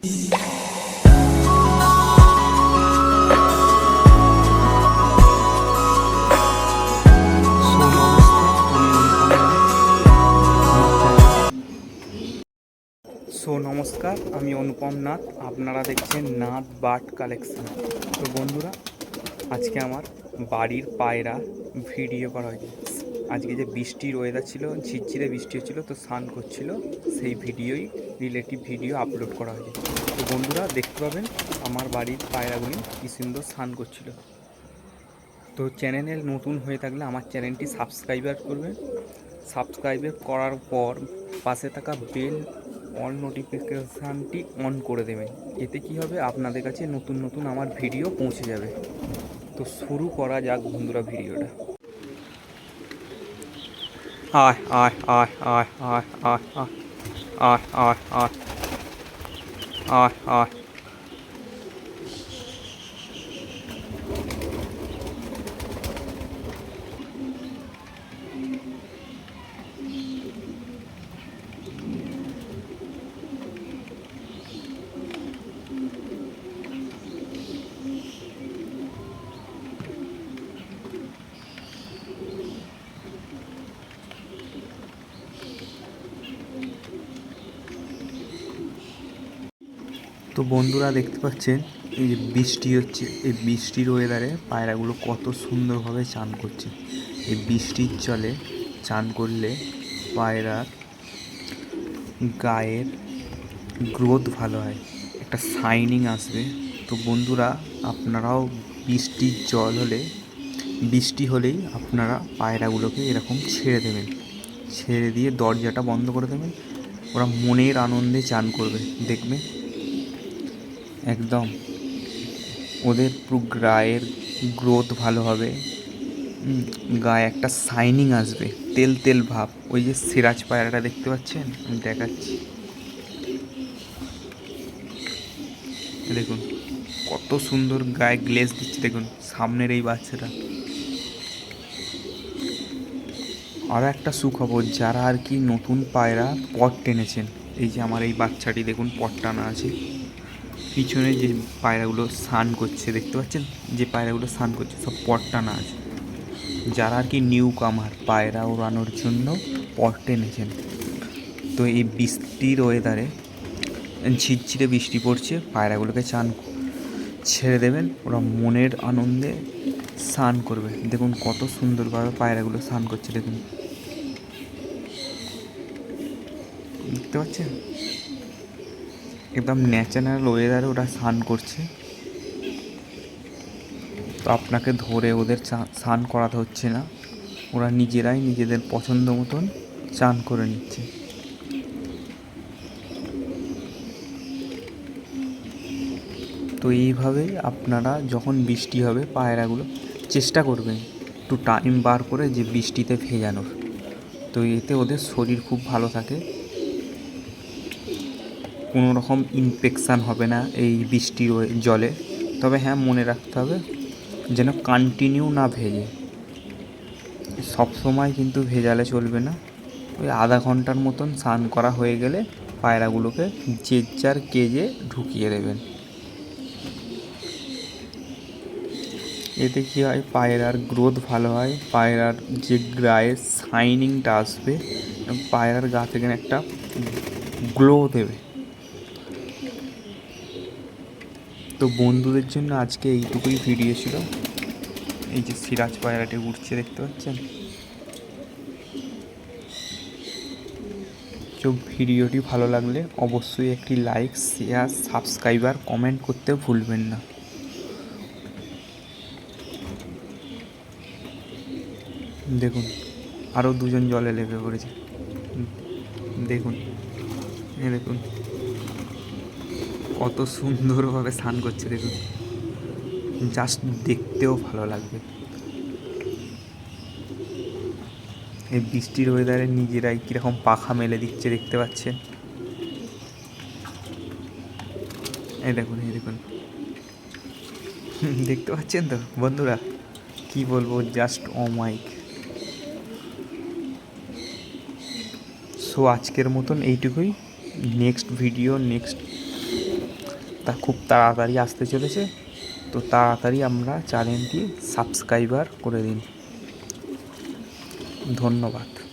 নমস্কার, আমি অনুপম নাথ। আপনারা দেখছেন নাথ বার্ড কালেকশন। তো বন্ধুরা, আজকে আমার বাড়ির পায়রা ভিডিও করা হয়েছে। আজকে যে বৃষ্টির ওয়েদার ছিল, ঝিরঝিরে বৃষ্টি হচ্ছিলো, তো স্নান করছিল, সেই ভিডিওই রিলেটিভ ভিডিও আপলোড করা হয়েছে। তো বন্ধুরা দেখতে পাবেন আমার বাড়ির পায়রাগুলি কী সুন্দর স্নান করছিল। তো চ্যানেলে নতুন হয়ে থাকলে আমার চ্যানেলটি সাবস্ক্রাইবার করবেন। সাবস্ক্রাইব করার পর পাশে থাকা বেল অল নোটিফিকেশানটি অন করে দেবেন। এতে কি হবে, আপনাদের কাছে নতুন নতুন আমার ভিডিও পৌঁছে যাবে। তো শুরু করা যাক বন্ধুরা ভিডিওটা। আয় আয় আয় আয় আয় আয় আয় আয় আয় আয় আয়। তো বন্ধুরা দেখতে পাচ্ছেন, এই যে বৃষ্টি হচ্ছে, এই বৃষ্টির ওয়েদারে পায়রাগুলো কত সুন্দরভাবে চান করছে। এই বৃষ্টির জলে চান করলে পায়রার গায়ের গ্রোথ ভালো হয়, একটা শাইনিং আসবে। তো বন্ধুরা, আপনারাও বৃষ্টি হলেই আপনারা পায়রাগুলোকে এরকম ছেড়ে দেবেন, ছেড়ে দিয়ে দরজাটা বন্ধ করে দেবেন। ওরা মনের আনন্দে চান করবে, দেখবেন একদম ওদের পুরো গায়ের গ্রোথ ভালো হবে, গায়ে একটা শাইনিং আসবে, তেল তেল ভাব। ওই যে সিরাজ পায়রাটা দেখতে পাচ্ছেন, আমি দেখাচ্ছি, দেখুন কত সুন্দর গায়ে গ্লেজ দিচ্ছে। দেখুন সামনের এই বাচ্চাটা। আরও একটা সুখবর, যারা আর কি নতুন পায়রা পট টেনেছেন, এই যে আমার এই বাচ্চাটি দেখুন পট টানা আছে। পিছনে যে পায়রাগুলো স্নান করছে দেখতে পাচ্ছেন, যে পায়রাগুলো স্নান করছে সব পট টানা আছে। যারা আর কি নিউ কামার পায়রা ওড়ানোর জন্য পট টেনেছেন, তো এই বৃষ্টির ওয়েদারে ঝিরঝিরে বৃষ্টি পড়ছে, পায়রাগুলোকে ছেড়ে দেবেন, ওরা মনের আনন্দে স্নান করবে। দেখুন কত সুন্দরভাবে পায়রাগুলো স্নান করছে, দেখুন দেখতে পাচ্ছেন, একদম ন্যাচারাল ওয়েদারে ওরা স্নান করছে। তো আপনাকে ধরে ওদের স্নান করাতে হচ্ছে না, ওরা নিজেরাই নিজেদের পছন্দ মতন চান করে নিচ্ছে। তো এইভাবে আপনারা যখন বৃষ্টি হবে, পায়রাগুলো চেষ্টা করবেন একটু টাইম বার করে যে বৃষ্টিতে ভেজানোর। তো এতে ওদের শরীর খুব ভালো থাকে, কোনো রকম ইনফেকশান হবে না এই বৃষ্টির জলে। তবে হ্যাঁ, মনে রাখতে হবে যেন কন্টিনিউ না ভেজে, সব সময় কিন্তু ভেজালে চলবে না। ওই আধা ঘন্টার মতন স্নান করা হয়ে গেলে পায়রাগুলোকে যে যার কেজে ঢুকিয়ে দেবেন। এতে কী হয়, পায়রার গ্রোথ ভালো হয়, পায়রার যে গায়ের শাইনিংটা আসবে, পায়রার গা থেকে একটা গ্লো দেবে। তো বন্ধুদের জন্য আজকে এইটুকুই ভিডিও ছিল। এই যে সিরাজ পায়রাটি উঠছে দেখতে পাচ্ছেন। তো ভিডিওটি ভালো লাগলে অবশ্যই একটি লাইক, শেয়ার, সাবস্ক্রাইবার, কমেন্ট করতে ভুলবেন না। দেখুন আরও দুজন জলে লেগে পড়েছে, দেখুন দেখুন কত সুন্দরভাবে স্নান করছে, দেখুন জাস্ট দেখতেও ভালো লাগবে। এই বৃষ্টির ওয়েদারে নিজেরাই কীরকম পাখা মেলে দিচ্ছে দেখতে পাচ্ছেন। এই দেখুন দেখতে পাচ্ছেন তো বন্ধুরা, কি বলবো, জাস্ট অমাইক। সো আজকের মতন এইটুকুই। নেক্সট ভিডিও, নেক্সট তা খুব তাড়াতাড়ি আসতে চলেছে। তো তাড়াতাড়ি আমরা চ্যানেলটি সাবস্ক্রাইবার করে দিন। ধন্যবাদ।